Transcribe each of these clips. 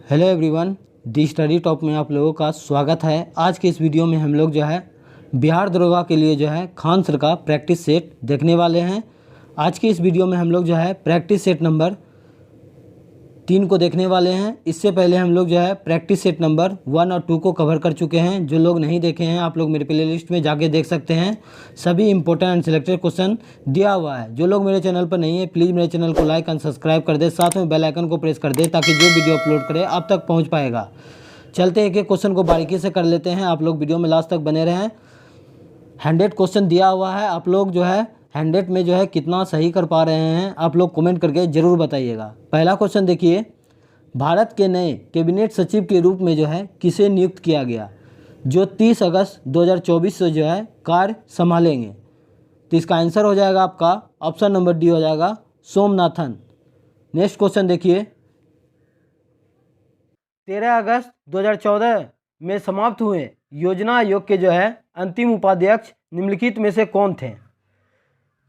Hello everyone, दी study top में आप लोगों का स्वागत है। आज के इस वीडियो में हम लोग जो है बिहार दरोगा के लिए जो है खान सर का प्रैक्टिस सेट देखने वाले हैं। आज के इस वीडियो में हम लोग जो है प्रैक्टिस सेट नंबर 3 को देखने वाले हैं। इससे पहले हम लोग जो है प्रैक्टिस सेट नंबर 1 और 2 को कवर कर चुके हैं। जो लोग नहीं देखे हैं आप लोग मेरे प्ले लिस्ट में जाके देख सकते हैं। सभी इंपॉर्टेंट एंड सिलेक्टेड क्वेश्चन दिया हुआ है। जो लोग मेरे चैनल पर नहीं है प्लीज़ मेरे चैनल को लाइक एंड सब्सक्राइब कर दे, साथ में बेल आइकन को प्रेस कर दे ताकि जो वीडियो अपलोड करे आप तक पहुँच पाएगा। चलते एक एक क्वेश्चन को बारीकी से कर लेते हैं। आप लोग वीडियो में लास्ट तक बने रहें। 100 क्वेश्चन दिया हुआ है। आप लोग जो है 100 में जो है कितना सही कर पा रहे हैं आप लोग कमेंट करके ज़रूर बताइएगा। पहला क्वेश्चन देखिए, भारत के नए कैबिनेट सचिव के रूप में जो है किसे नियुक्त किया गया जो 30 अगस्त 2024 से जो है कार्य संभालेंगे। तो इसका आंसर हो जाएगा आपका ऑप्शन नंबर डी हो जाएगा सोमनाथन। नेक्स्ट क्वेश्चन देखिए, 13 अगस्त 2014 में समाप्त हुए योजना आयोग के जो है अंतिम उपाध्यक्ष निम्नलिखित में से कौन थे।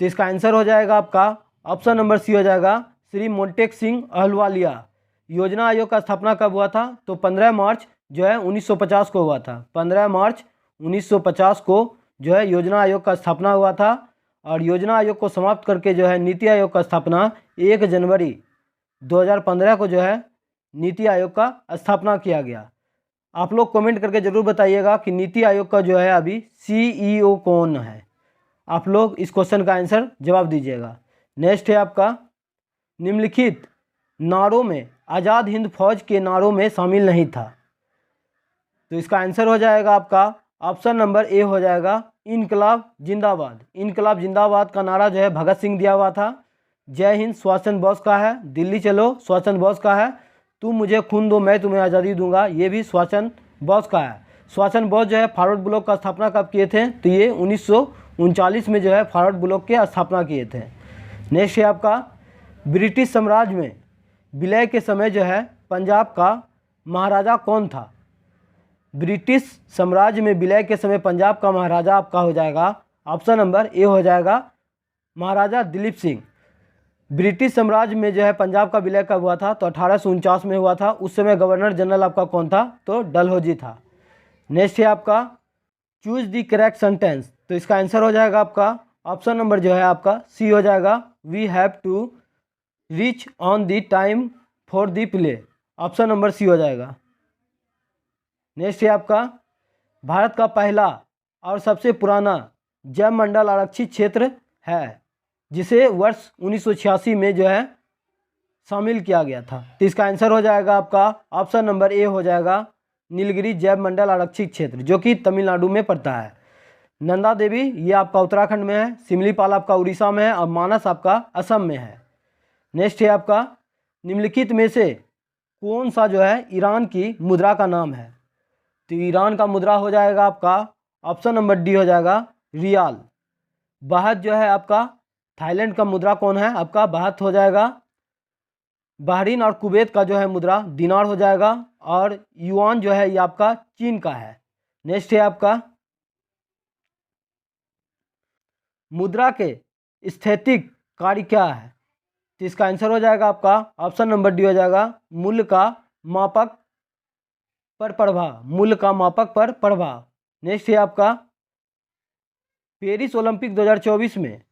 तो इसका आंसर हो जाएगा आपका ऑप्शन नंबर सी हो जाएगा श्री मोंटेक सिंह अहलुवालिया। योजना आयोग का स्थापना कब हुआ था तो 15 मार्च जो है 1950 को हुआ था। 15 मार्च 1950 को जो है योजना आयोग का स्थापना हुआ था। और योजना आयोग को समाप्त करके जो है नीति आयोग का स्थापना 1 जनवरी 2015 को जो है नीति आयोग का स्थापना किया गया। आप लोग कमेंट करके ज़रूर बताइएगा कि नीति आयोग का जो है अभी CEO कौन है। आप लोग इस क्वेश्चन का आंसर जवाब दीजिएगा। नेक्स्ट है आपका, निम्नलिखित नारों में आज़ाद हिंद फौज के नारों में शामिल नहीं था। तो इसका आंसर हो जाएगा आपका ऑप्शन नंबर ए हो जाएगा इनकलाब जिंदाबाद। इनकलाब जिंदाबाद का नारा जो है भगत सिंह दिया हुआ था। जय हिंद सुभाष चंद्र बोस का है। दिल्ली चलो सुभाष चंद्र बोस का है। तुम मुझे खून दो मैं तुम्हें आज़ादी दूंगा, ये भी सुभाष चंद्र बोस का है। सुभाष चंद्र बोस जो है फॉरवर्ड ब्लॉक का स्थापना कब किए थे तो ये 1939 में जो है फॉरवर्ड ब्लॉक की स्थापना किए थे। नेक्स्ट है आपका, ब्रिटिश साम्राज्य में विलय के समय जो है पंजाब का महाराजा कौन था। ब्रिटिश साम्राज्य में विलय के समय पंजाब का महाराजा आपका हो जाएगा ऑप्शन नंबर ए हो जाएगा महाराजा दिलीप सिंह। ब्रिटिश साम्राज्य में जो है पंजाब का विलय कब हुआ था तो 1849 में हुआ था। उस समय गवर्नर जनरल आपका कौन था तो डलहौजी था। नेक्स्ट है आपका, चूज द करेक्ट सेंटेंस। तो इसका आंसर हो जाएगा आपका ऑप्शन नंबर जो है आपका सी हो जाएगा we have to reach on the time for the play. Option number C हो जाएगा। नेक्स्ट है आपका, भारत का पहला और सबसे पुराना जैव मंडल आरक्षित क्षेत्र है जिसे वर्ष 1986 में जो है शामिल किया गया था। तो इसका आंसर हो जाएगा आपका ऑप्शन नंबर ए हो जाएगा नीलगिरी जैव मंडल आरक्षित क्षेत्र जो कि तमिलनाडु में पड़ता है। नंदा देवी ये आपका उत्तराखंड में है। सिमलीपाल आपका उड़ीसा में है और मानस आपका असम में है। नेक्स्ट है आपका, निम्नलिखित में से कौन सा जो है ईरान की मुद्रा का नाम है। तो ईरान का मुद्रा हो जाएगा आपका ऑप्शन नंबर डी हो जाएगा रियाल। बाहत जो है आपका थाईलैंड का मुद्रा कौन है आपका बाहत हो जाएगा। बहरीन और कुवैत का जो है मुद्रा दिनार हो जाएगा। और युआन जो है ये आपका चीन का है। नेक्स्ट है आपका, मुद्रा के स्थैतिक कार्य क्या है। तो इसका आंसर हो जाएगा आपका ऑप्शन नंबर डी हो जाएगा मूल्य का मापक पर प्रभाव। मूल्य का मापक पर प्रभाव। नेक्स्ट है आपका, पेरिस ओलंपिक 2024 में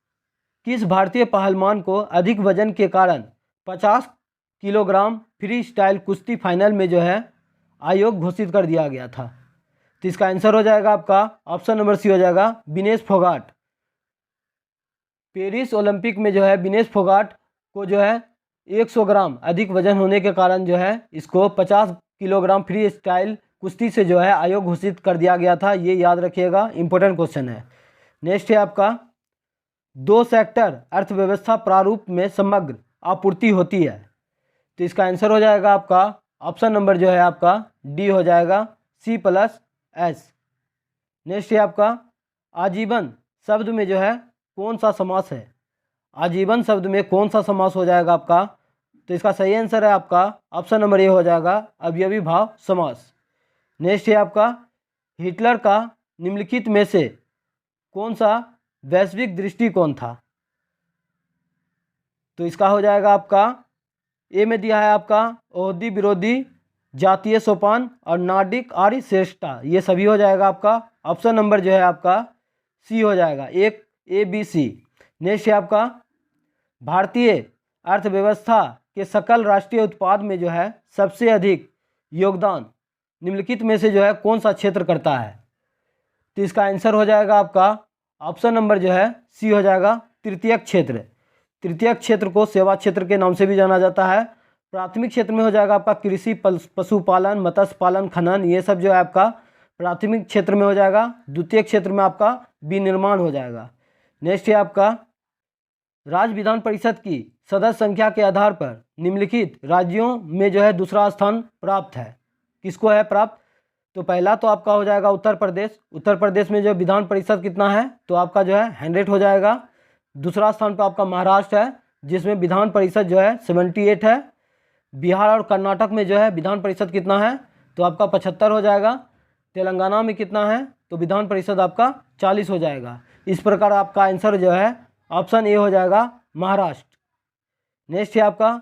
किस भारतीय पहलवान को अधिक वजन के कारण 50 किलोग्राम फ्री स्टाइल कुश्ती फाइनल में जो है आयोग घोषित कर दिया गया था। तो इसका आंसर हो जाएगा आपका ऑप्शन नंबर सी हो जाएगा विनेश फोगाट। पेरिस ओलंपिक में जो है विनेश फोगाट को जो है 100 ग्राम अधिक वजन होने के कारण जो है इसको 50 किलोग्राम फ्री स्टाइल कुश्ती से जो है आयोग घोषित कर दिया गया था। ये याद रखिएगा, इंपॉर्टेंट क्वेश्चन है। नेक्स्ट है आपका, 2 सेक्टर अर्थव्यवस्था प्रारूप में समग्र आपूर्ति होती है। तो इसका आंसर हो जाएगा आपका ऑप्शन नंबर जो है आपका डी हो जाएगा C+S। नेक्स्ट है आपका, आजीवन शब्द में जो है कौन सा समास है। आजीवन शब्द में कौन सा समास हो जाएगा आपका। तो इसका सही आंसर है आपका ऑप्शन नंबर ए हो जाएगा अवयवी भाव समास। नेक्स्ट है आपका, हिटलर का निम्नलिखित में से कौन सा वैश्विक दृष्टिकोण था। तो इसका हो जाएगा आपका ए में दिया है आपका ओहदी विरोधी जातीय सोपान और नार्डिक आर्य श्रेष्ठता, ये सभी हो जाएगा आपका। ऑप्शन नंबर जो है आपका सी हो जाएगा, एक ए बी सी। नेक्स्ट है आपका भारतीय अर्थव्यवस्था के सकल राष्ट्रीय उत्पाद में जो है सबसे अधिक योगदान निम्नलिखित में से जो है कौन सा क्षेत्र करता है? तो इसका आंसर हो जाएगा आपका ऑप्शन नंबर जो है सी हो जाएगा, तृतीयक क्षेत्र। तृतीयक क्षेत्र को सेवा क्षेत्र के नाम से भी जाना जाता है। प्राथमिक क्षेत्र में हो जाएगा आपका कृषि, पशुपालन, मत्स्य पालन, खनन, ये सब जो है आपका प्राथमिक क्षेत्र में हो जाएगा। द्वितीय क्षेत्र में आपका विनिर्माण हो जाएगा। नेक्स्ट है आपका राज्य विधान परिषद की सदस्य संख्या के आधार पर निम्नलिखित राज्यों में जो है दूसरा स्थान प्राप्त है, किसको है प्राप्त? तो पहला तो आपका हो जाएगा उत्तर प्रदेश। उत्तर प्रदेश में जो विधान परिषद कितना है तो आपका जो है 100 हो जाएगा। दूसरा स्थान पर आपका महाराष्ट्र है जिसमें विधान परिषद जो है 78 है। बिहार और कर्नाटक में जो है विधान परिषद कितना है तो आपका 75 हो जाएगा। तेलंगाना में कितना है तो विधान परिषद आपका 40 हो जाएगा। इस प्रकार आपका आंसर जो है ऑप्शन ए हो जाएगा, महाराष्ट्र। नेक्स्ट है आपका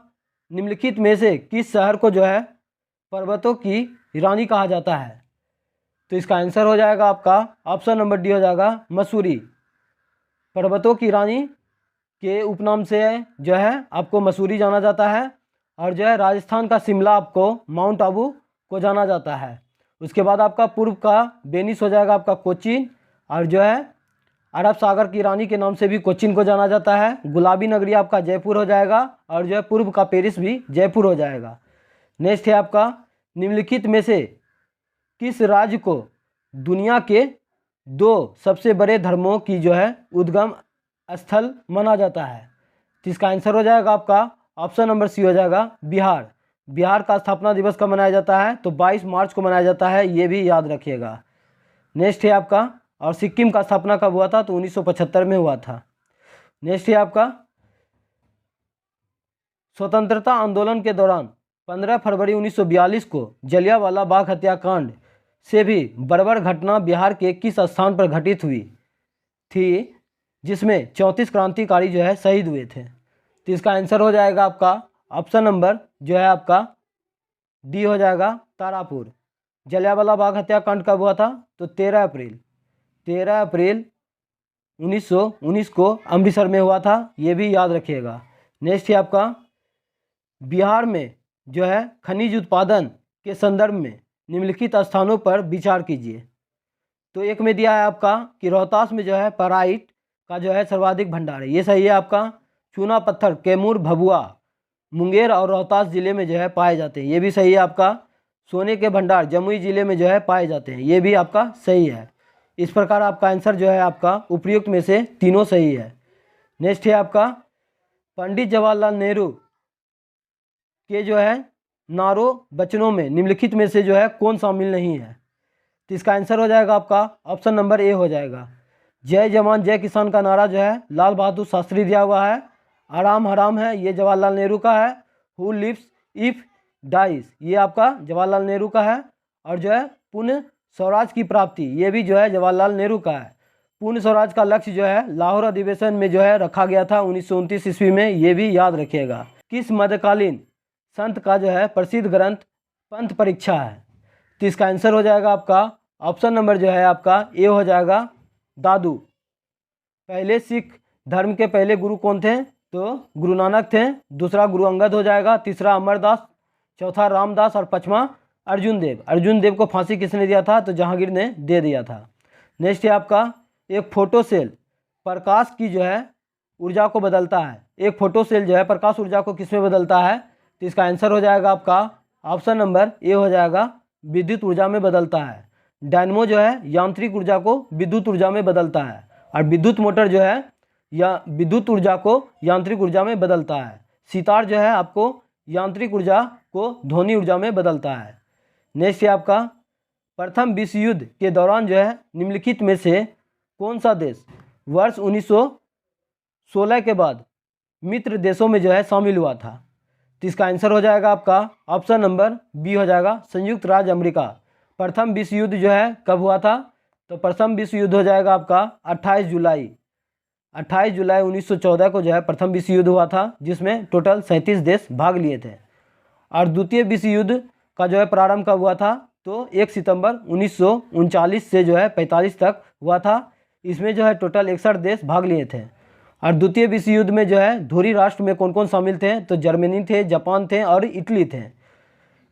निम्नलिखित में से किस शहर को जो है पर्वतों की रानी कहा जाता है? तो इसका आंसर हो जाएगा आपका ऑप्शन नंबर डी हो जाएगा, मसूरी। पर्वतों की रानी के उपनाम से जो है आपको मसूरी जाना जाता है। और जो है राजस्थान का शिमला आपको माउंट आबू को जाना जाता है। उसके बाद आपका पूर्व का वेनिस हो जाएगा आपका कोचीन। और जो है अरब सागर की रानी के नाम से भी कोचीन को जाना जाता है। गुलाबी नगरी आपका जयपुर हो जाएगा। और जो है पूर्व का पेरिस भी जयपुर हो जाएगा। नेक्स्ट है आपका निम्नलिखित में से किस राज्य को दुनिया के 2 सबसे बड़े धर्मों की जो है उद्गम स्थल माना जाता है? तो इसका आंसर हो जाएगा आपका ऑप्शन नंबर सी हो जाएगा, बिहार। बिहार का स्थापना दिवस कब मनाया जाता है तो 22 मार्च को मनाया जाता है, ये भी याद रखिएगा। नेक्स्ट है आपका और सिक्किम का स्थापना कब हुआ था तो 1975 में हुआ था। नेक्स्ट है आपका स्वतंत्रता आंदोलन के दौरान 15 फरवरी 1942 को जलियांवाला बाग हत्याकांड से भी बर्बर घटना बिहार के किस स्थान पर घटित हुई थी जिसमें 34 क्रांतिकारी जो है शहीद हुए थे? तो इसका आंसर हो जाएगा आपका ऑप्शन नंबर जो है आपका डी हो जाएगा, तारापुर। जलियांवाला बाग हत्याकांड कब हुआ था तो 13 अप्रैल 1919 को अमृतसर में हुआ था, ये भी याद रखिएगा। नेक्स्ट है आपका बिहार में जो है खनिज उत्पादन के संदर्भ में निम्नलिखित स्थानों पर विचार कीजिए। तो एक में दिया है आपका कि रोहतास में जो है पराइट का जो है सर्वाधिक भंडार है, ये सही है आपका। चूना पत्थर कैमूर, भभुआ, मुंगेर और रोहतास जिले में जो है पाए जाते हैं, ये भी सही है आपका। सोने के भंडार जमुई जिले में जो है पाए जाते हैं, ये भी आपका सही है। इस प्रकार आपका आंसर जो है आपका उपयुक्त में से तीनों सही है। नेक्स्ट है आपका पंडित जवाहरलाल नेहरू के जो है नारों वचनों में निम्नलिखित में से जो है कौन शामिल नहीं है? तो इसका आंसर हो जाएगा आपका ऑप्शन नंबर ए हो जाएगा, जय जवान जय किसान का नारा जो है लाल बहादुर शास्त्री दिया हुआ है। आराम हराम है ये जवाहरलाल नेहरू का है। हु लिव्स इफ डाइज ये आपका जवाहरलाल नेहरू का है। और जो है पूर्ण स्वराज की प्राप्ति ये भी जो है जवाहरलाल नेहरू का है। पूर्ण स्वराज का लक्ष्य जो है लाहौर अधिवेशन में जो है रखा गया था 1929 ईस्वी में, ये भी याद रखिएगा। किस मध्यकालीन संत का जो है प्रसिद्ध ग्रंथ पंथ परीक्षा है? तो इसका आंसर हो जाएगा आपका ऑप्शन नंबर जो है आपका ए हो जाएगा, दादू। पहले सिख धर्म के पहले गुरु कौन थे तो गुरु नानक थे। दूसरा गुरु अंगद हो जाएगा। तीसरा अमरदास, चौथा रामदास और पांचवा अर्जुन देव। अर्जुन देव को फांसी किसने दिया था तो जहांगीर ने दे दिया था। नेक्स्ट है आपका एक फोटो सेल प्रकाश की जो है ऊर्जा को बदलता है। एक फोटो सेल जो है प्रकाश ऊर्जा को किस में बदलता है? तो इसका आंसर हो जाएगा आपका ऑप्शन नंबर ए हो जाएगा, विद्युत ऊर्जा में बदलता है। डायनमो जो है यांत्रिक ऊर्जा को विद्युत ऊर्जा में बदलता है। और विद्युत मोटर जो है या विद्युत ऊर्जा को यांत्रिक ऊर्जा में बदलता है। सितार जो है आपको यांत्रिक ऊर्जा को ध्वनि ऊर्जा में बदलता है। नेक्स्ट है आपका प्रथम विश्व युद्ध के दौरान जो है निम्नलिखित में से कौन सा देश वर्ष 1916 के बाद मित्र देशों में जो है शामिल हुआ था? तो इसका आंसर हो जाएगा आपका ऑप्शन नंबर बी हो जाएगा, संयुक्त राज्य अमेरिका। प्रथम विश्व युद्ध जो है कब हुआ था तो प्रथम विश्व युद्ध हो जाएगा आपका 28 जुलाई 1914 को जो है प्रथम विश्व युद्ध हुआ था, जिसमें टोटल 37 देश भाग लिए थे। और द्वितीय विश्व युद्ध का जो है प्रारंभ कब हुआ था, तो 1 सितंबर 1939 से जो है 45 तक हुआ था। इसमें जो है टोटल 61 देश भाग लिए थे। और द्वितीय विश्व युद्ध में जो है धुरी राष्ट्र में कौन कौन शामिल थे, तो जर्मनी थे, जापान थे और इटली थे।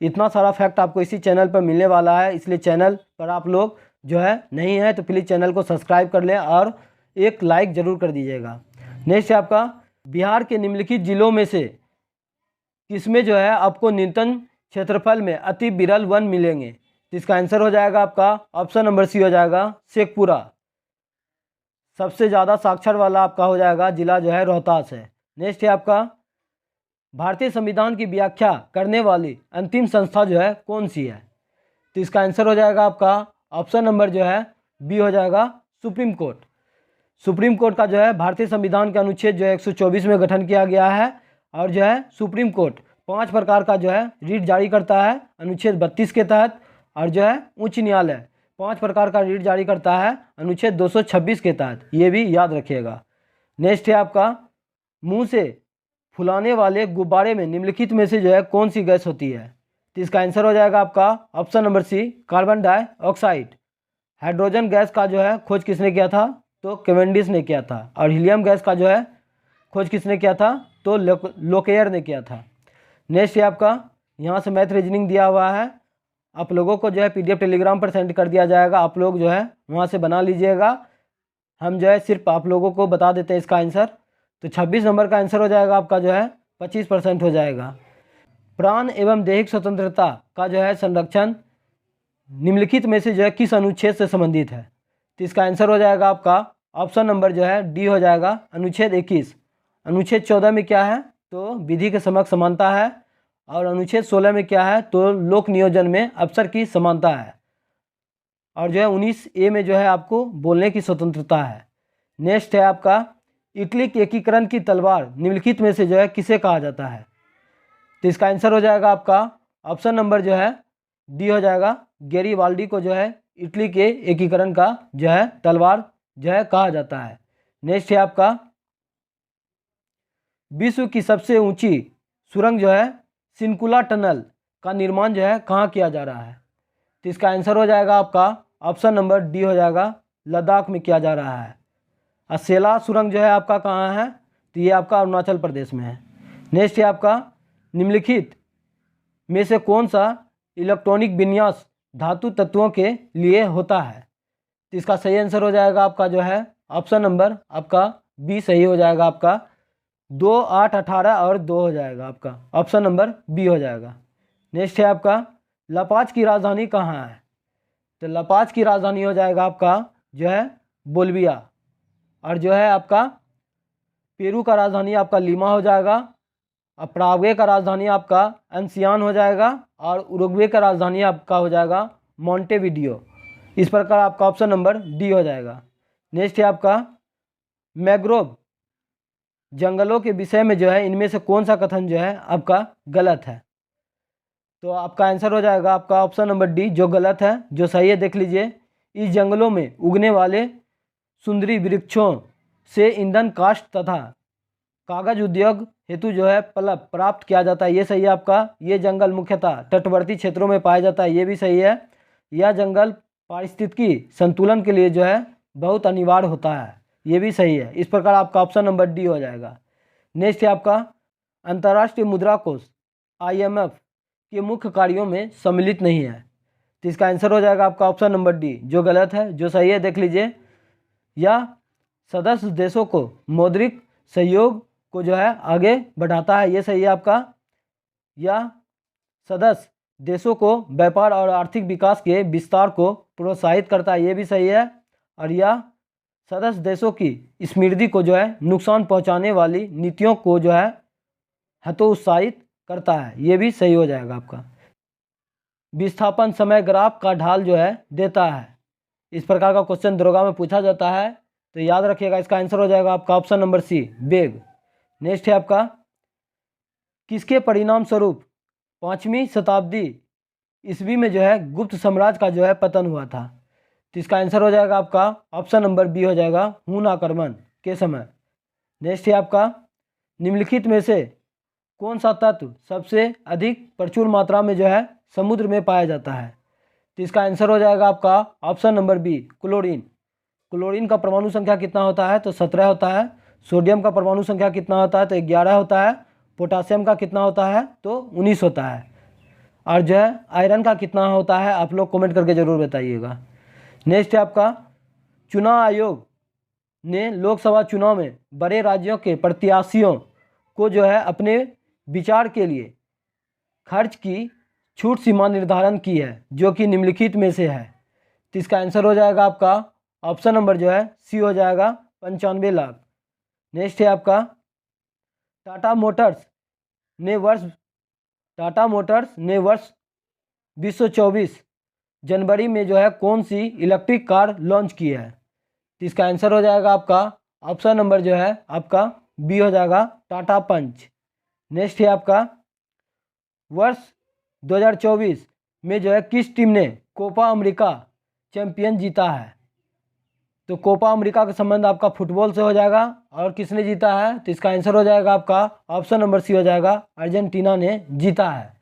इतना सारा फैक्ट आपको इसी चैनल पर मिलने वाला है, इसलिए चैनल पर आप लोग जो है नहीं है तो प्लीज़ चैनल को सब्सक्राइब कर लें और एक लाइक ज़रूर कर दीजिएगा। नेक्स्ट है आपका, बिहार के निम्नलिखित जिलों में से किसमें जो है आपको न्यूनतम क्षेत्रफल में अति विरल वन मिलेंगे, तो इसका आंसर हो जाएगा आपका ऑप्शन नंबर सी हो जाएगा शेखपुरा। सबसे ज़्यादा साक्षर वाला आपका हो जाएगा जिला जो है रोहतास है। नेक्स्ट है आपका, भारतीय संविधान की व्याख्या करने वाली अंतिम संस्था जो है कौन सी है, तो इसका आंसर हो जाएगा आपका ऑप्शन नंबर जो है बी हो जाएगा सुप्रीम कोर्ट। सुप्रीम कोर्ट का जो है भारतीय संविधान के अनुच्छेद जो है 124 में गठन किया गया है। और जो है सुप्रीम कोर्ट 5 प्रकार का जो है रीट जारी करता है अनुच्छेद 32 के तहत। और जो है उच्च न्यायालय 5 प्रकार का रीट जारी करता है अनुच्छेद 226 के तहत, ये भी याद रखिएगा। नेक्स्ट है आपका, मुंह से फुलाने वाले गुब्बारे में निम्नलिखित में से जो है कौन सी गैस होती है, तो इसका आंसर हो जाएगा आपका option number C carbon dioxide. Hydrogen gas का जो है खोज किसने किया था, तो कैवेंडिश ने किया था। और हीलियम गैस का जो है खोज किसने किया था, तो लोकेयर ने किया था। नेक्स्ट है आपका, यहाँ से मैथ रीजनिंग दिया हुआ है, आप लोगों को जो है PDF टेलीग्राम पर सेंड कर दिया जाएगा, आप लोग जो है वहाँ से बना लीजिएगा। हम जो है सिर्फ आप लोगों को बता देते हैं इसका आंसर। तो 26 नंबर का आंसर हो जाएगा आपका जो है 25% हो जाएगा। प्राण एवं दैहिक स्वतंत्रता का जो है संरक्षण निम्नलिखित में से जो है किस अनुच्छेद से संबंधित है, तो इसका आंसर हो जाएगा आपका ऑप्शन नंबर जो है डी हो जाएगा अनुच्छेद 21। अनुच्छेद 14 में क्या है, तो विधि के समक्ष समानता है। और अनुच्छेद 16 में क्या है, तो लोक नियोजन में अफसर की समानता है। और जो है 19A में जो है आपको बोलने की स्वतंत्रता है। नेक्स्ट है आपका, इटली के एकीकरण की तलवार निम्नलिखित में से जो है किसे कहा जाता है, तो इसका आंसर हो जाएगा आपका ऑप्शन नंबर जो है डी हो जाएगा गैरीबाल्डी को जो है इटली के एकीकरण का जो है तलवार जो है कहा जाता है। नेक्स्ट है आपका, विश्व की सबसे ऊंची सुरंग जो है सिनकुला टनल का निर्माण जो है कहाँ किया जा रहा है, तो इसका आंसर हो जाएगा आपका ऑप्शन नंबर डी हो जाएगा लद्दाख में किया जा रहा है। असेला सुरंग जो है आपका कहाँ है, तो ये आपका अरुणाचल प्रदेश में है। नेक्स्ट है आपका, निम्नलिखित में से कौन सा इलेक्ट्रॉनिक विन्यास धातु तत्वों के लिए होता है, तो इसका सही आंसर हो जाएगा आपका जो है ऑप्शन नंबर आपका बी सही हो जाएगा आपका 2, 8, 18 और 2 हो जाएगा आपका ऑप्शन नंबर बी हो जाएगा। नेक्स्ट है आपका, लापाज की राजधानी कहाँ है, तो लापाज की राजधानी हो जाएगा आपका जो है बोल्विया। और जो है आपका पेरू का राजधानी आपका लीमा हो जाएगा। और पराग्वे का राजधानी आपका एनसियान हो जाएगा। और उरुग्वे का राजधानी आपका हो जाएगा मॉन्टेविडियो। इस प्रकार आपका ऑप्शन नंबर डी हो जाएगा। नेक्स्ट है आपका, मैंग्रोव जंगलों के विषय में जो है इनमें से कौन सा कथन जो है आपका गलत है, तो आपका आंसर हो जाएगा आपका ऑप्शन नंबर डी जो गलत है। जो सही है देख लीजिए, इस जंगलों में उगने वाले सुंदरी वृक्षों से ईंधन काष्ठ तथा कागज उद्योग हेतु जो है पल्प प्राप्त किया जाता है, ये सही है आपका। ये जंगल मुख्यतः तटवर्ती क्षेत्रों में पाया जाता है, ये भी सही है। यह जंगल पारिस्थितिकी संतुलन के लिए जो है बहुत अनिवार्य होता है, ये भी सही है। इस प्रकार आपका ऑप्शन नंबर डी हो जाएगा। नेक्स्ट है आपका, अंतर्राष्ट्रीय मुद्रा कोष IMF के मुख्य कार्यों में सम्मिलित नहीं है, तो इसका आंसर हो जाएगा आपका ऑप्शन नंबर डी जो गलत है। जो सही है देख लीजिए, यह सदस्य देशों को मौद्रिक सहयोग को जो है आगे बढ़ाता है, ये सही है आपका। यह सदस्य देशों को व्यापार और आर्थिक विकास के विस्तार को प्रोत्साहित करता है, ये भी सही है। और यह सदस्य देशों की समृद्धि को जो है नुकसान पहुंचाने वाली नीतियों को जो है हतोत्साहित करता है, ये भी सही हो जाएगा आपका। विस्थापन समय ग्राफ का ढाल जो है देता है, इस प्रकार का क्वेश्चन दरोगा में पूछा जाता है, तो याद रखिएगा इसका आंसर हो जाएगा आपका ऑप्शन नंबर सी वेग। नेक्स्ट है आपका, किसके परिणाम स्वरूप 5वीं शताब्दी ईस्वी में जो है गुप्त साम्राज्य का जो है पतन हुआ था, तो इसका आंसर हो जाएगा आपका ऑप्शन नंबर बी हो जाएगा हुन आक्रमण के समय। नेक्स्ट है आपका, निम्नलिखित में से कौन सा तत्व सबसे अधिक प्रचुर मात्रा में जो है समुद्र में पाया जाता है? तो इसका आंसर हो जाएगा आपका option number B, chlorine. Chlorine का परमाणु संख्या कितना होता है? तो 17 होता है। सोडियम का परमाणु संख्या कितना होता है? तो 11 होता है। पोटासियम का कितना होता है? तो 19 होता है। और जो है आयरन का कितना होता है? आप लोग कमेंट करके ज़रूर बताइएगा। नेक्स्ट है आपका, चुनाव आयोग ने लोकसभा चुनाव में बड़े राज्यों के प्रत्याशियों को जो है अपने विचार के लिए खर्च की छूट सीमा निर्धारण की है, जो कि निम्नलिखित में से है। तो इसका आंसर हो जाएगा आपका ऑप्शन नंबर जो है सी हो जाएगा, 95 लाख। नेक्स्ट है आपका, टाटा मोटर्स ने वर्ष 2024 जनवरी में जो है कौन सी इलेक्ट्रिक कार लॉन्च की है? तो इसका आंसर हो जाएगा आपका ऑप्शन नंबर जो है आपका बी हो जाएगा, टाटा पंच। नेक्स्ट है आपका, वर्ष 2024 में जो है किस टीम ने कोपा अमेरिका चैंपियन जीता है? तो कोपा अमेरिका का संबंध आपका फुटबॉल से हो जाएगा। और किसने जीता है? तो इसका आंसर हो जाएगा आपका ऑप्शन नंबर सी हो जाएगा, अर्जेंटीना ने जीता है।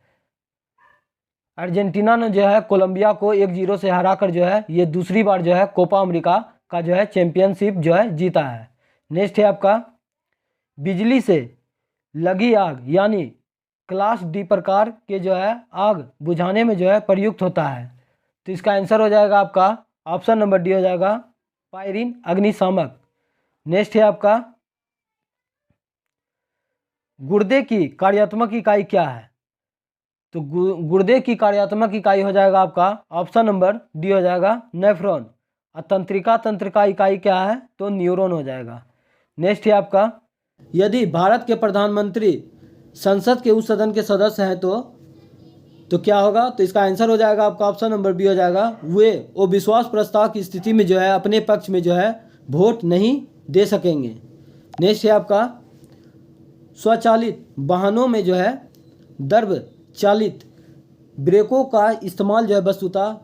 अर्जेंटीना ने जो है कोलंबिया को 1-0 से हराकर जो है ये दूसरी बार जो है कोपा अमेरिका का जो है चैंपियनशिप जो है जीता है। नेक्स्ट है आपका, बिजली से लगी आग यानी क्लास डी प्रकार के जो है आग बुझाने में जो है प्रयुक्त होता है। तो इसका आंसर हो जाएगा आपका ऑप्शन नंबर डी हो जाएगा, पायरीन अग्निशामक। नेक्स्ट है आपका, गुर्दे की कार्यात्मक इकाई क्या है? तो गुर्दे की कार्यात्मक इकाई हो जाएगा आपका ऑप्शन नंबर डी हो जाएगा, नेफ्रॉन। और तंत्रिका तंत्र का इकाई क्या है? तो न्यूरॉन हो जाएगा। नेक्स्ट है आपका, यदि भारत के प्रधानमंत्री संसद के उस सदन के सदस्य हैं तो क्या होगा? तो इसका आंसर हो जाएगा आपका ऑप्शन नंबर बी हो जाएगा, वो विश्वास प्रस्ताव की स्थिति में जो है अपने पक्ष में जो है वोट नहीं दे सकेंगे। नेक्स्ट है आपका, स्वचालित वाहनों में जो है द्रव चालित ब्रेकों का इस्तेमाल जो है वस्तुतः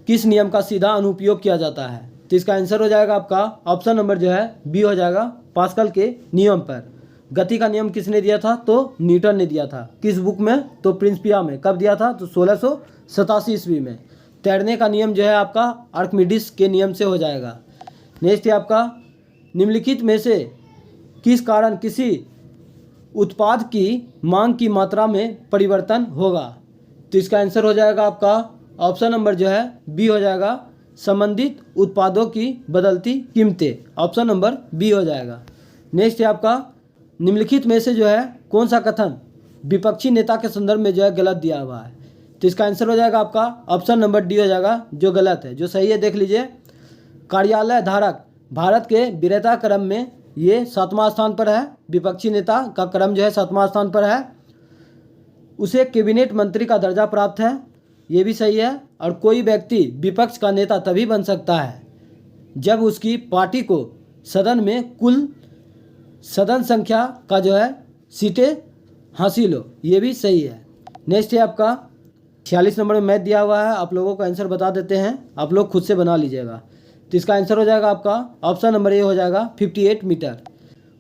किस नियम का सीधा अनुपयोग किया जाता है? तो इसका आंसर हो जाएगा आपका ऑप्शन नंबर जो है बी हो जाएगा, पास्कल के नियम पर। गति का नियम किसने दिया था? तो न्यूटन ने दिया था। किस बुक में? तो प्रिंसिपिया में। कब दिया था? तो 1687 ईस्वी में। तैरने का नियम जो है आपका आर्किमिडीज के नियम से हो जाएगा। नेक्स्ट है आपका, निम्नलिखित में से किस कारण किसी उत्पाद की मांग की मात्रा में परिवर्तन होगा? तो इसका आंसर हो जाएगा आपका ऑप्शन नंबर जो है बी हो जाएगा, संबंधित उत्पादों की बदलती कीमतें। ऑप्शन नंबर बी हो जाएगा। नेक्स्ट है आपका, निम्नलिखित में से जो है कौन सा कथन विपक्षी नेता के संदर्भ में जो है गलत दिया हुआ है? तो इसका आंसर हो जाएगा आपका ऑप्शन नंबर डी हो जाएगा, जो गलत है। जो सही है देख लीजिए, कार्यालय धारक भारत के वीरता क्रम में ये 7वां स्थान पर है। विपक्षी नेता का क्रम जो है 7वां स्थान पर है। उसे कैबिनेट मंत्री का दर्जा प्राप्त है, ये भी सही है। और कोई व्यक्ति विपक्ष का नेता तभी बन सकता है जब उसकी पार्टी को सदन में कुल सदन संख्या का जो है सीटें हासिल हो, ये भी सही है। नेक्स्ट है आपका 46 नंबर में मैथ दिया हुआ है, आप लोगों को आंसर बता देते हैं, आप लोग खुद से बना लीजिएगा। तो इसका आंसर हो जाएगा आपका ऑप्शन नंबर ए हो जाएगा, 58 मीटर।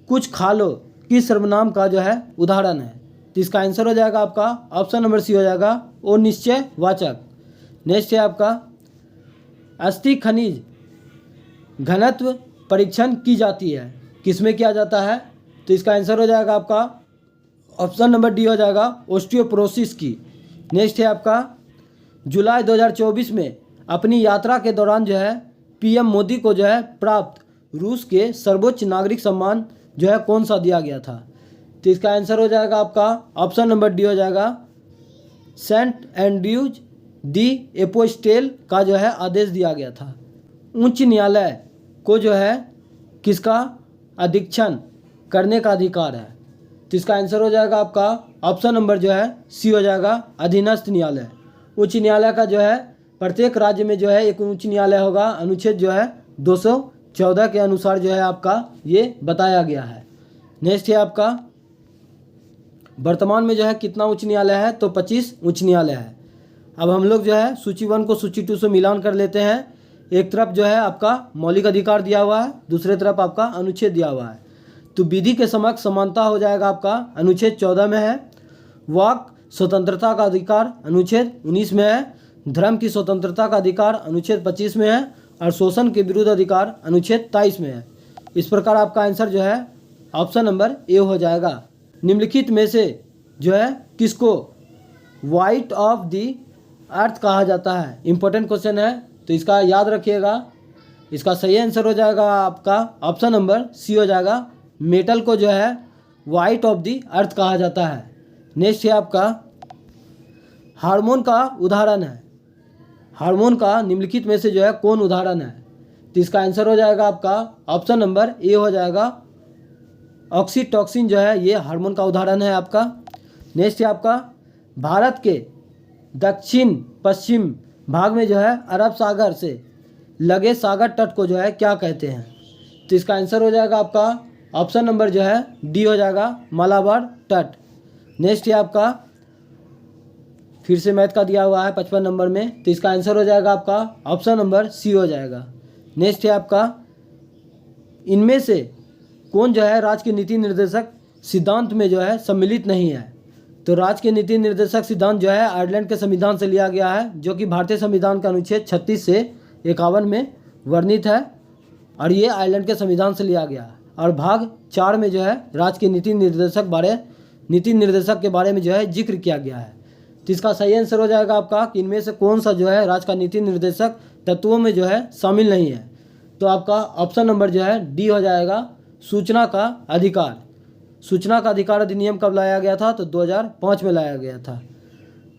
कुछ खालो किस सर्वनाम का जो है उदाहरण है? तो इसका आंसर हो जाएगा आपका ऑप्शन नंबर सी हो जाएगा, ओ निश्चयवाचक। नेक्स्ट है आपका, अस्थि खनिज घनत्व परीक्षण की जाती है, किसमें किया जाता है? तो इसका आंसर हो जाएगा आपका ऑप्शन नंबर डी हो जाएगा, ऑस्टियोपोरोसिस की। नेक्स्ट है आपका, जुलाई 2024 में अपनी यात्रा के दौरान जो है पीएम मोदी को जो है प्राप्त रूस के सर्वोच्च नागरिक सम्मान जो है कौन सा दिया गया था? तो इसका आंसर हो जाएगा आपका ऑप्शन नंबर डी हो जाएगा, सेंट एंड्रयूज दी एपोस्टेल का जो है आदेश दिया गया था। उच्च न्यायालय को जो है किसका अधीक्षण करने का अधिकार है? तो इसका आंसर हो जाएगा आपका ऑप्शन नंबर जो है सी हो जाएगा, अधीनस्थ न्यायालय। उच्च न्यायालय का जो है प्रत्येक राज्य में जो है एक उच्च न्यायालय होगा, अनुच्छेद जो है 214 के अनुसार जो है आपका ये बताया गया है। नेक्स्ट है आपका, वर्तमान में जो है कितना उच्च न्यायालय है? तो 25 उच्च न्यायालय है। अब हम लोग जो है सूची 1 को सूची 2 से मिलान कर लेते हैं। एक तरफ जो है आपका मौलिक अधिकार दिया हुआ है, दूसरे तरफ आपका अनुच्छेद दिया हुआ है। तो विधि के समक्ष समानता हो जाएगा आपका अनुच्छेद 14 में है। वाक स्वतंत्रता का अधिकार अनुच्छेद 19 में है। धर्म की स्वतंत्रता का अधिकार अनुच्छेद 25 में है। और शोषण के विरुद्ध अधिकार अनुच्छेद 23 में है। इस प्रकार आपका आंसर जो है ऑप्शन नंबर ए हो जाएगा। निम्नलिखित में से जो है किसको वाइट ऑफ द अर्थ कहा जाता है? इंपॉर्टेंट क्वेश्चन है, तो इसका याद रखिएगा। इसका सही आंसर हो जाएगा आपका ऑप्शन नंबर सी हो जाएगा। मेटल को जो है वाइट ऑफ द अर्थ कहा जाता है। नेक्स्ट है आपका हार्मोन का उदाहरण है। हार्मोन का निम्नलिखित में से जो है कौन उदाहरण है? तो इसका आंसर हो जाएगा आपका ऑप्शन नंबर ए हो जाएगा। ऑक्सीटॉक्सिन जो है ये हार्मोन का उदाहरण है आपका। नेक्स्ट है आपका भारत के दक्षिण पश्चिम भाग में जो है अरब सागर से लगे सागर तट को जो है क्या कहते हैं? तो इसका आंसर हो जाएगा आपका ऑप्शन नंबर जो है डी हो जाएगा, मालाबार तट। नेक्स्ट है आपका फिर से मैथ का दिया हुआ है 55 नंबर में, तो इसका आंसर हो जाएगा आपका ऑप्शन नंबर सी हो जाएगा। नेक्स्ट है आपका इनमें से कौन जो है राज्य के नीति निर्देशक सिद्धांत में जो है सम्मिलित नहीं है? तो राज्य के नीति निर्देशक सिद्धांत जो है आयरलैंड के संविधान से लिया गया है, जो कि भारतीय संविधान का अनुच्छेद 36 से 51 में वर्णित है और ये आयरलैंड के संविधान से लिया गया है। और भाग 4 में जो है राज्य के नीति निर्देशक के बारे में जो है जिक्र किया गया है। तो इसका सही आंसर हो जाएगा आपका कि इनमें से कौन सा जो है राज्य का नीति निर्देशक तत्वों में जो है शामिल नहीं है? तो आपका ऑप्शन नंबर जो है डी हो जाएगा, सूचना का अधिकार। सूचना का अधिकार अधिनियम कब लाया गया था? तो 2005 में लाया गया था।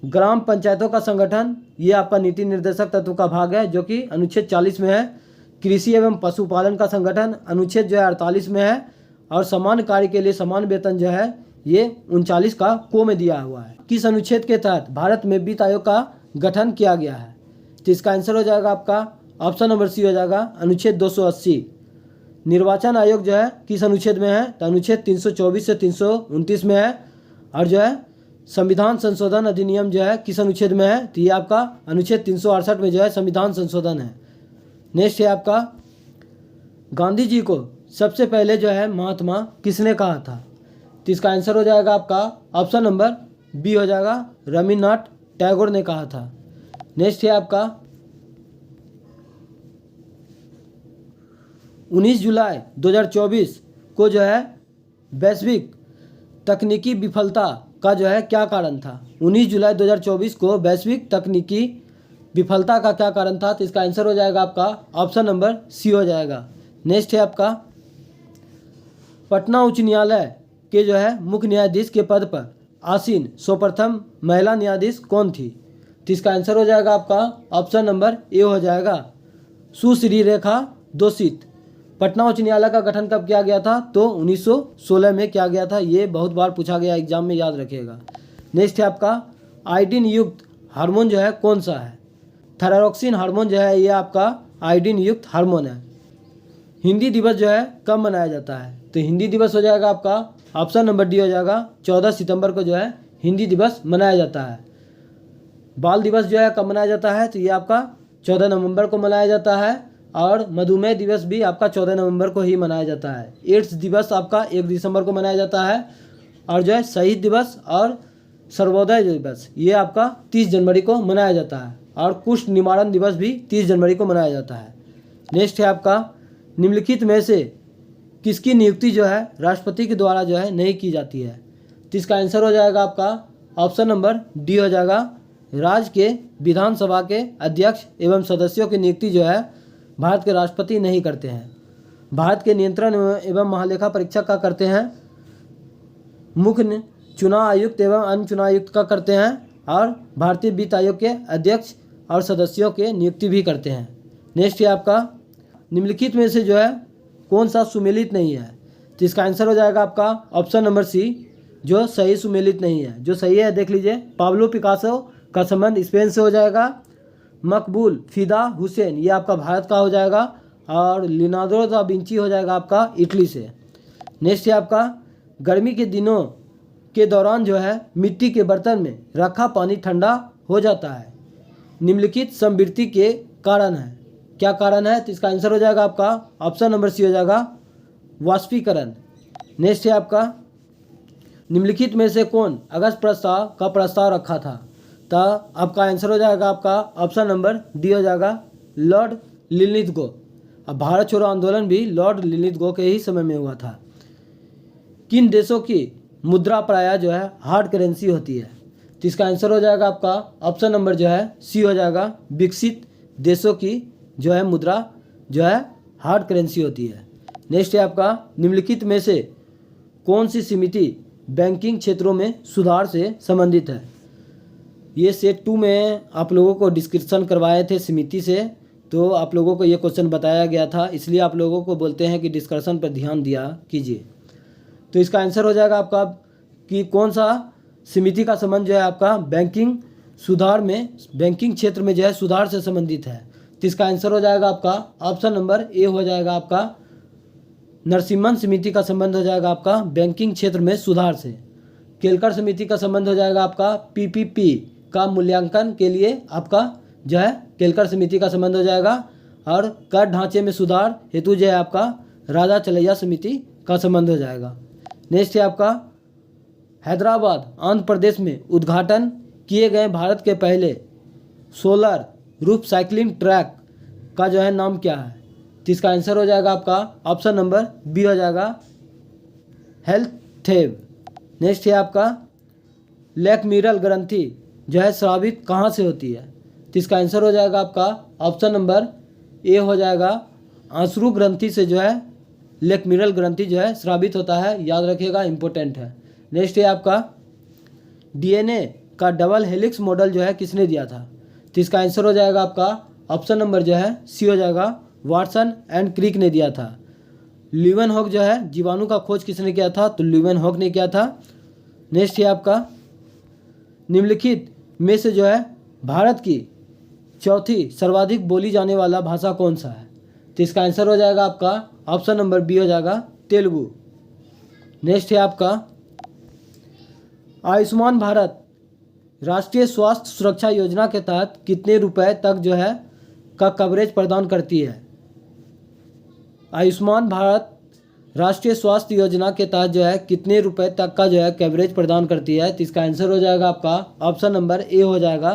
ग्राम पंचायतों का संगठन ये आपका नीति निर्देशक तत्व का भाग है, जो कि अनुच्छेद 40 में है। कृषि एवं पशुपालन का संगठन अनुच्छेद जो है 48 में है। और समान कार्य के लिए समान वेतन जो है ये 39 का को में दिया हुआ है। किस अनुच्छेद के तहत भारत में वित्त आयोग का गठन किया गया है? तो इसका आंसर हो जाएगा आपका ऑप्शन नंबर सी हो जाएगा, अनुच्छेद 280। निर्वाचन आयोग जो है किस अनुच्छेद में है? तो अनुच्छेद 324 से 329 में है। और जो है संविधान संशोधन अधिनियम जो है किस अनुच्छेद में है? तो ये आपका अनुच्छेद 368 में जो है संविधान संशोधन है। नेक्स्ट है आपका गांधी जी को सबसे पहले जो है महात्मा किसने कहा था? तो इसका आंसर हो जाएगा आपका ऑप्शन नंबर बी हो जाएगा, रविन्द्रनाथ टैगोर ने कहा था। नेक्स्ट है आपका 19 जुलाई 2024 को जो है वैश्विक तकनीकी विफलता का जो है क्या कारण था? 19 जुलाई 2024 को वैश्विक तकनीकी विफलता का क्या कारण था? तो इसका आंसर हो जाएगा आपका ऑप्शन नंबर सी हो जाएगा। नेक्स्ट है आपका पटना उच्च न्यायालय के जो है मुख्य न्यायाधीश के पद पर आसीन सर्वप्रथम महिला न्यायाधीश कौन थी? तो इसका आंसर हो जाएगा आपका ऑप्शन नंबर ए हो जाएगा, सुश्री रेखा दोषित। पटना उच्च न्यायालय का गठन कब किया गया था? तो 1916 में किया गया था। ये बहुत बार पूछा गया एग्जाम में, याद रखिएगा। नेक्स्ट है आपका आयोडीन युक्त हार्मोन जो है कौन सा है? थायरॉक्सिन हार्मोन जो है ये आपका आयोडीन युक्त हार्मोन है। हिंदी दिवस जो है कब मनाया जाता है? तो हिंदी दिवस हो जाएगा आपका ऑप्शन नंबर डी हो जाएगा, 14 सितंबर को जो है हिंदी दिवस मनाया जाता है। बाल दिवस जो है कब मनाया जाता है? तो ये आपका 14 नवंबर को मनाया जाता है। और मधुमेह दिवस भी आपका 14 नवंबर को ही मनाया जाता है। एड्स दिवस आपका 1 दिसंबर को मनाया जाता है। और जो है शहीद दिवस और सर्वोदय दिवस ये आपका 30 जनवरी को मनाया जाता है। और कुष्ठ निवारण दिवस भी 30 जनवरी को मनाया जाता है। नेक्स्ट है आपका निम्नलिखित में से किसकी नियुक्ति जो है राष्ट्रपति के द्वारा जो है नहीं की जाती है? तो इसका आंसर हो जाएगा आपका ऑप्शन नंबर डी हो जाएगा, राज्य के विधानसभा के अध्यक्ष एवं सदस्यों की नियुक्ति जो है भारत के राष्ट्रपति नहीं करते हैं। भारत के नियंत्रण एवं महालेखा परीक्षक का करते हैं, मुख्य चुनाव आयुक्त एवं अन्य चुनाव आयुक्त का करते हैं। और भारतीय वित्त आयोग के अध्यक्ष और सदस्यों के नियुक्ति भी करते हैं। नेक्स्ट है आपका निम्नलिखित में से जो है कौन सा सुमेलित नहीं है? तो इसका आंसर हो जाएगा आपका ऑप्शन नंबर सी, जो सही सुमेलित नहीं है। जो सही है देख लीजिए, पाब्लो पिकासो का संबंध स्पेन से हो जाएगा। मकबूल फिदा हुसैन ये आपका भारत का हो जाएगा। और लियोनार्डो दा विंची हो जाएगा आपका इटली से। नेक्स्ट है आपका गर्मी के दिनों के दौरान जो है मिट्टी के बर्तन में रखा पानी ठंडा हो जाता है, निम्नलिखित समवृद्धि के कारण है। क्या कारण है? तो इसका आंसर हो जाएगा आपका ऑप्शन नंबर सी हो जाएगा, वाष्पीकरण। नेक्स्ट है आपका निम्नलिखित में से कौन अगस्त प्रस्ताव का प्रस्ताव रखा था। तो आपका आंसर हो जाएगा आपका ऑप्शन नंबर डी हो जाएगा लॉर्ड लिनलिथगो। अब भारत छोड़ो आंदोलन भी लॉर्ड लिनलिथगो के ही समय में हुआ था। किन देशों की मुद्रा प्रायः जो है हार्ड करेंसी होती है। तो इसका आंसर हो जाएगा आपका ऑप्शन नंबर जो है सी हो जाएगा विकसित देशों की जो है मुद्रा जो है हार्ड करेंसी होती है। नेक्स्ट है आपका निम्नलिखित में से कौन सी समिति बैंकिंग क्षेत्रों में सुधार से संबंधित है। ये सेट 2 में आप लोगों को डिस्कशन करवाए थे समिति से, तो आप लोगों को ये क्वेश्चन बताया गया था, इसलिए आप लोगों को बोलते हैं कि डिस्कशन पर ध्यान दिया कीजिए। तो इसका आंसर हो जाएगा आपका कि कौन सा समिति का संबंध जो है आपका बैंकिंग सुधार में बैंकिंग क्षेत्र में जो है सुधार से संबंधित है। तो इसका आंसर हो जाएगा आपका ऑप्शन नंबर ए हो जाएगा आपका नरसिम्हन समिति का संबंध हो जाएगा आपका बैंकिंग क्षेत्र में सुधार से। केलकर समिति का संबंध हो जाएगा आपका पीपीपी का मूल्यांकन के लिए आपका जो है केलकर समिति का संबंध हो जाएगा। और कर ढांचे में सुधार हेतु जो है आपका राजा चलैया समिति का संबंध हो जाएगा। नेक्स्ट है आपका हैदराबाद आंध्र प्रदेश में उद्घाटन किए गए भारत के पहले सोलर रूफ साइकिलिंग ट्रैक का जो है नाम क्या है। तो इसका आंसर हो जाएगा आपका ऑप्शन नंबर बी हो जाएगा हेल्थेव। नेक्स्ट है आपका लेकमिरल ग्रंथि जो है स्रावित कहाँ से होती है। तो इसका आंसर हो जाएगा आपका ऑप्शन नंबर ए हो जाएगा आंसरू ग्रंथि से जो है लेकमिरल ग्रंथि जो है स्रावित होता है, याद रखिएगा इंपॉर्टेंट है। नेक्स्ट है आपका डीएनए का डबल हेलिक्स मॉडल जो है किसने दिया था। तो इसका आंसर हो जाएगा आपका ऑप्शन नंबर जो है सी हो जाएगा वाटसन एंड क्रिक ने दिया था। ल्यूवेनहॉक जो है जीवाणु का खोज किसने किया था, तो ल्यूवेनहॉक ने किया था। नेक्स्ट है आपका निम्नलिखित में से जो है भारत की चौथी सर्वाधिक बोली जाने वाला भाषा कौन सा है। तो इसका आंसर हो जाएगा आपका ऑप्शन नंबर बी हो जाएगा तेलुगु। नेक्स्ट है आपका आयुष्मान भारत राष्ट्रीय स्वास्थ्य सुरक्षा योजना के तहत कितने रुपए तक जो है का कवरेज प्रदान करती है। आयुष्मान भारत राष्ट्रीय स्वास्थ्य योजना के तहत जो है कितने रुपए तक का जो है कवरेज प्रदान करती है। तो इसका आंसर हो जाएगा आपका ऑप्शन नंबर ए हो जाएगा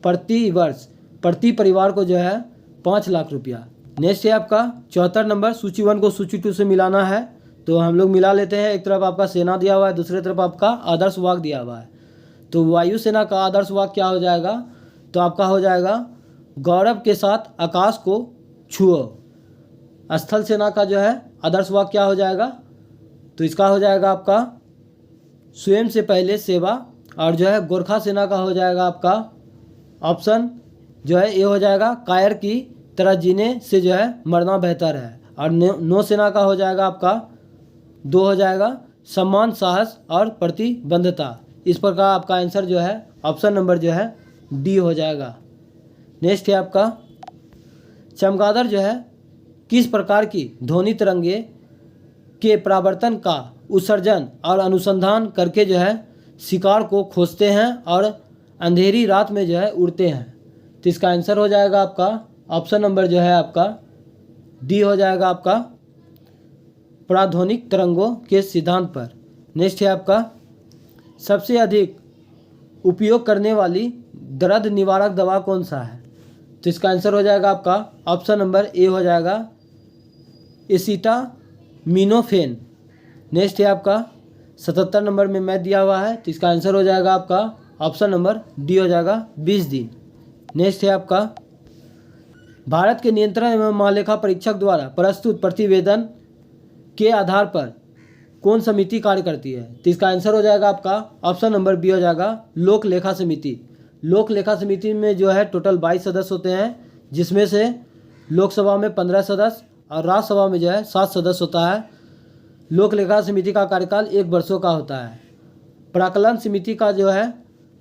प्रति वर्ष प्रति परिवार को जो है 5 लाख रुपया। नेक्स्ट है आपका 74 नंबर सूची 1 को सूची 2 से मिलाना है, तो हम लोग मिला लेते हैं। एक तरफ आपका सेना दिया हुआ है, दूसरी तरफ आपका आदर्श वाक्य दिया हुआ है। तो वायुसेना का आदर्श वाक्य क्या हो जाएगा, तो आपका हो जाएगा गौरव के साथ आकाश को छुओ। स्थल सेना का जो है आदर्श वाक्य क्या हो जाएगा, तो इसका हो जाएगा आपका स्वयं से पहले सेवा। और जो है गोरखा सेना का हो जाएगा आपका ऑप्शन जो है ये हो जाएगा कायर की तरह जीने से जो है मरना बेहतर है। और नौसेना का हो जाएगा आपका 2 हो जाएगा सम्मान साहस और प्रतिबद्धता। इस प्रकार आपका आंसर जो है ऑप्शन नंबर जो है डी हो जाएगा। नेक्स्ट है आपका चमगादड़ जो है किस प्रकार की ध्वनि तरंगे के परावर्तन का उत्सर्जन और अनुसंधान करके जो है शिकार को खोजते हैं और अंधेरी रात में जो है उड़ते हैं। तो इसका आंसर हो जाएगा आपका ऑप्शन नंबर जो है आपका डी हो जाएगा आपका प्राध्वनिक तरंगों के सिद्धांत पर। नेक्स्ट है आपका सबसे अधिक उपयोग करने वाली दर्द निवारक दवा कौन सा है। तो इसका आंसर हो जाएगा आपका ऑप्शन नंबर ए हो जाएगा एसिटामिनोफेन। नेक्स्ट है आपका 77 नंबर में मैथ दिया हुआ है, तो इसका आंसर हो जाएगा आपका ऑप्शन नंबर डी हो जाएगा 20 दिन। नेक्स्ट है आपका भारत के नियंत्रण एवं महालेखा परीक्षक द्वारा प्रस्तुत प्रतिवेदन के आधार पर कौन समिति कार्य करती है। तो इसका आंसर हो जाएगा आपका ऑप्शन नंबर बी हो जाएगा लोक लेखा समिति। लोक लेखा समिति में जो है टोटल 22 सदस्य होते हैं, जिसमें से लोकसभा में 15 सदस्य और राज्यसभा में जो है 7 सदस्य होता है। लोक लेखा समिति का कार्यकाल 1 वर्षों का होता है। प्राकलन समिति का जो है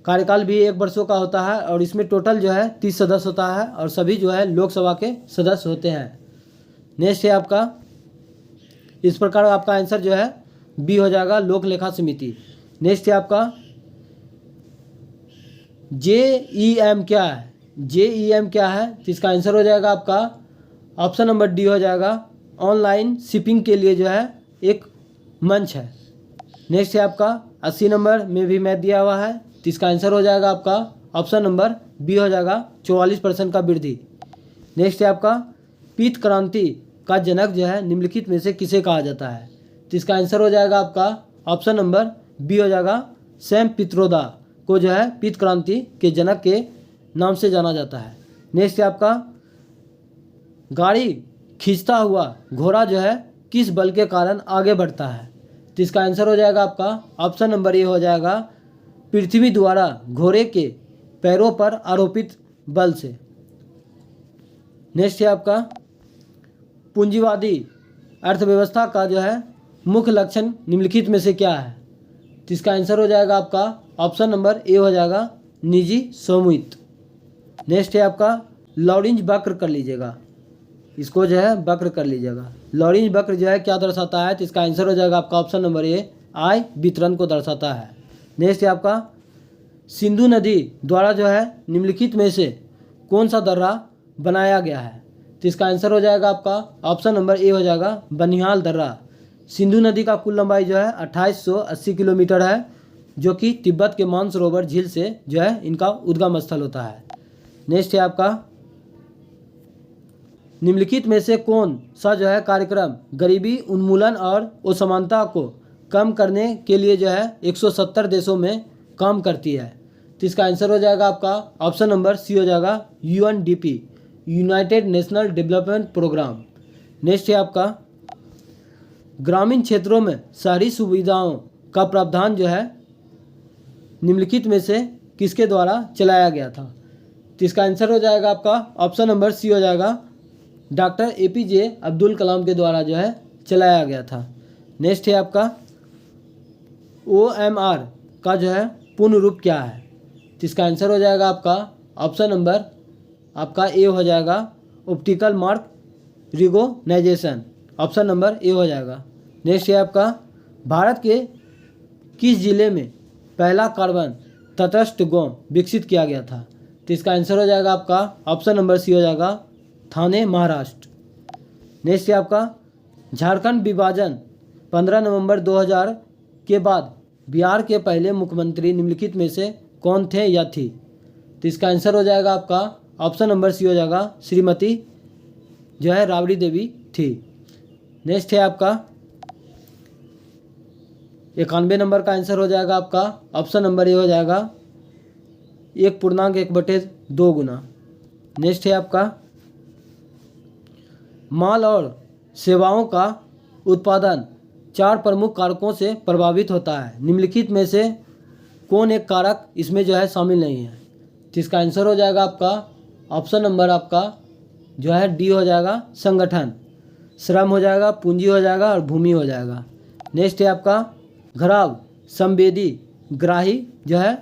कार्यकाल भी 1 वर्षों का होता है और इसमें टोटल जो है 30 सदस्य होता है और सभी जो है लोकसभा के सदस्य होते हैं। नेक्स्ट है आपका इस प्रकार आपका आंसर जो है बी हो जाएगा लोक लेखा समिति। नेक्स्ट है आपका JEM क्या है। JEM क्या है, तो इसका आंसर हो जाएगा आपका ऑप्शन नंबर डी हो जाएगा ऑनलाइन शिपिंग के लिए जो है एक मंच है। नेक्स्ट है आपका 80 नंबर में भी मैथ दिया हुआ है, तो इसका आंसर हो जाएगा आपका ऑप्शन नंबर बी हो जाएगा 44% का वृद्धि। नेक्स्ट है आपका पीत क्रांति का जनक जो है निम्नलिखित में से किसे कहा जाता है, तो इसका आंसर हो जाएगा आपका ऑप्शन नंबर बी हो जाएगा सैम पित्रोदा को जो है पीत क्रांति के जनक के नाम से जाना जाता है। नेक्स्ट है आपका गाड़ी खींचता हुआ घोड़ा जो है किस बल के कारण आगे बढ़ता है, तो इसका आंसर हो जाएगा आपका ऑप्शन नंबर ए हो जाएगा पृथ्वी द्वारा घोड़े के पैरों पर आरोपित बल से। नेक्स्ट है आपका पूंजीवादी अर्थव्यवस्था का जो है मुख्य लक्षण निम्नलिखित में से क्या है, तो इसका आंसर हो जाएगा आपका ऑप्शन नंबर ए हो जाएगा निजी स्वामित्व। नेक्स्ट है आपका लॉरेंज वक्र कर लीजिएगा, इसको जो है वक्र कर लीजिएगा। लॉरेंज वक्र जो है क्या दर्शाता है, तो इसका आंसर हो जाएगा आपका ऑप्शन नंबर ए आय वितरण को दर्शाता है। नेक्स्ट है आपका सिंधु नदी द्वारा जो है निम्नलिखित में से कौन सा दर्रा बनाया गया है, तो इसका आंसर हो जाएगा आपका ऑप्शन नंबर ए हो जाएगा बनिहाल दर्रा। सिंधु नदी का कुल लंबाई जो है 2880 किलोमीटर है, जो कि तिब्बत के मानसरोवर झील से जो है इनका उद्गम स्थल होता है। नेक्स्ट है आपका निम्नलिखित में से कौन सा जो है कार्यक्रम गरीबी उन्मूलन और असमानता को कम करने के लिए जो है 170 देशों में काम करती है, तो इसका आंसर हो जाएगा आपका ऑप्शन नंबर सी हो जाएगा UNDP united national development programme. Next है आपका ग्रामीण क्षेत्रों में शहरी सुविधाओं का प्रावधान जो है निम्नलिखित में से किसके द्वारा चलाया गया था, तो इसका आंसर हो जाएगा आपका ऑप्शन नंबर सी हो जाएगा डॉक्टर APJ अब्दुल कलाम के द्वारा जो है चलाया गया था। नेक्स्ट है आपका OMR का जो है पूर्ण रूप क्या है, तो इसका आंसर हो जाएगा आपका ऑप्शन नंबर आपका ए हो जाएगा optical mark recognition, option number A हो जाएगा। नेक्स्ट है आपका भारत के किस जिले में पहला कार्बन तटस्थ गांव विकसित किया गया था, तो इसका आंसर हो जाएगा आपका ऑप्शन नंबर सी हो जाएगा थाने महाराष्ट्र। नेक्स्ट है आपका झारखंड विभाजन 15 नवंबर 2000 के बाद बिहार के पहले मुख्यमंत्री निम्नलिखित में से कौन थे या थी, तो इसका आंसर हो जाएगा आपका ऑप्शन नंबर सी हो जाएगा श्रीमती जो है राबड़ी देवी थी। नेक्स्ट है आपका 91 नंबर का आंसर हो जाएगा आपका ऑप्शन नंबर ए हो जाएगा 1.1/2 गुना। नेक्स्ट है आपका माल और सेवाओं का उत्पादन 4 प्रमुख कारकों से प्रभावित होता है, निम्नलिखित में से कौन एक कारक इसमें जो है शामिल नहीं है, तो इसका आंसर हो जाएगा आपका ऑप्शन नंबर आपका जो है डी हो जाएगा संगठन, श्रम हो जाएगा, पूंजी हो जाएगा और भूमि हो जाएगा। नेक्स्ट है आपका घराव संवेदी ग्राही जो है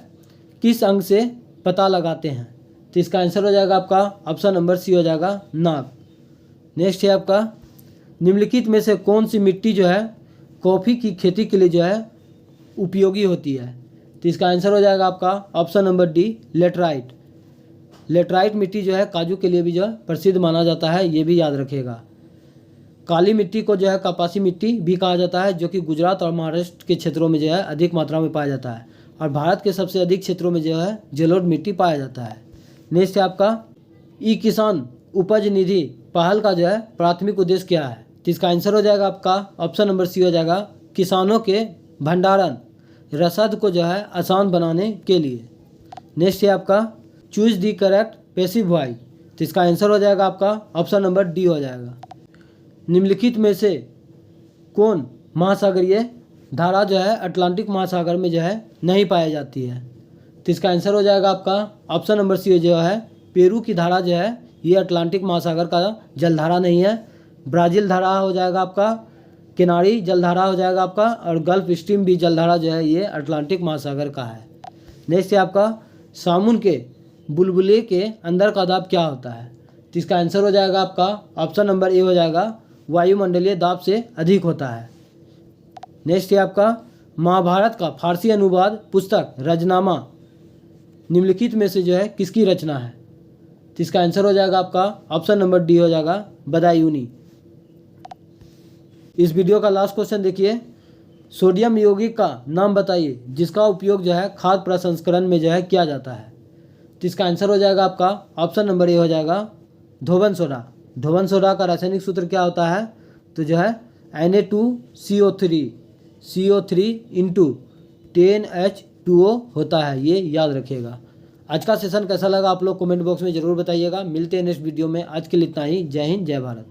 किस अंग से पता लगाते हैं, तो इसका आंसर हो जाएगा आपका ऑप्शन नंबर सी हो जाएगा नाक। नेक्स्ट है आपका निम्नलिखित में से कौन सी मिट्टी जो है कॉफ़ी की खेती के लिए जो है उपयोगी होती है, तो इसका आंसर हो जाएगा आपका option number D laterite. Laterite मिट्टी जो है काजू के लिए भी जो है प्रसिद्ध माना जाता है, ये भी याद रखिएगा। काली मिट्टी को जो है कपासी मिट्टी भी कहा जाता है, जो कि गुजरात और महाराष्ट्र के क्षेत्रों में जो है अधिक मात्रा में पाया जाता है, और भारत के सबसे अधिक क्षेत्रों में जो है जलोढ़ मिट्टी पाया जाता है। नेक्स्ट है आपका ई किसान उपज निधि पहल का जो है प्राथमिक उद्देश्य क्या है, तो इसका आंसर हो जाएगा आपका ऑप्शन नंबर सी हो जाएगा किसानों के भंडारण रसद को जो है आसान बनाने के लिए। नेक्स्ट है आपका choose the correct passive voice, तो इसका आंसर हो जाएगा आपका ऑप्शन नंबर डी हो जाएगा। निम्नलिखित में से कौन महासागरीय धारा जो है अटलांटिक महासागर में जो है नहीं पाई जाती है, तो इसका आंसर हो जाएगा आपका ऑप्शन नंबर सी जो है पेरू की धारा जो है ये अटलांटिक महासागर का जलधारा नहीं है। ब्राज़ील धारा हो जाएगा आपका, किनारी जलधारा हो जाएगा आपका, और गल्फ स्ट्रीम भी जलधारा जो है ये अटलांटिक महासागर का है। नेक्स्ट है आपका सामुन के बुलबुले के अंदर का दाब क्या होता है, तो इसका आंसर हो जाएगा आपका ऑप्शन नंबर ए हो जाएगा वायुमंडलीय दाब से अधिक होता है। नेक्स्ट है आपका महाभारत का फारसी अनुवाद पुस्तक रजनामा निम्नलिखित में से जो है किसकी रचना है, तो इसका आंसर हो जाएगा आपका ऑप्शन नंबर डी हो जाएगा बदायूनी। इस वीडियो का लास्ट क्वेश्चन देखिए, सोडियम यौगिक का नाम बताइए जिसका उपयोग जो है खाद्य प्रसंस्करण में जो है किया जाता है। तो इसका आंसर हो जाएगा आपका ऑप्शन नंबर ए हो जाएगा धोबन सोडा। धोबन सोडा का रासायनिक सूत्र क्या होता है? तो जो है Na2CO3 CO3 इंटू 10H2O होता है, ये याद रखिएगा। आज का सेशन कैसा लगा आप लोग कमेंट बॉक्स में ज़रूर बताइएगा। मिलते हैं नेक्स्ट वीडियो में। आज के लिए इतना ही। जय हिंद, जय भारत।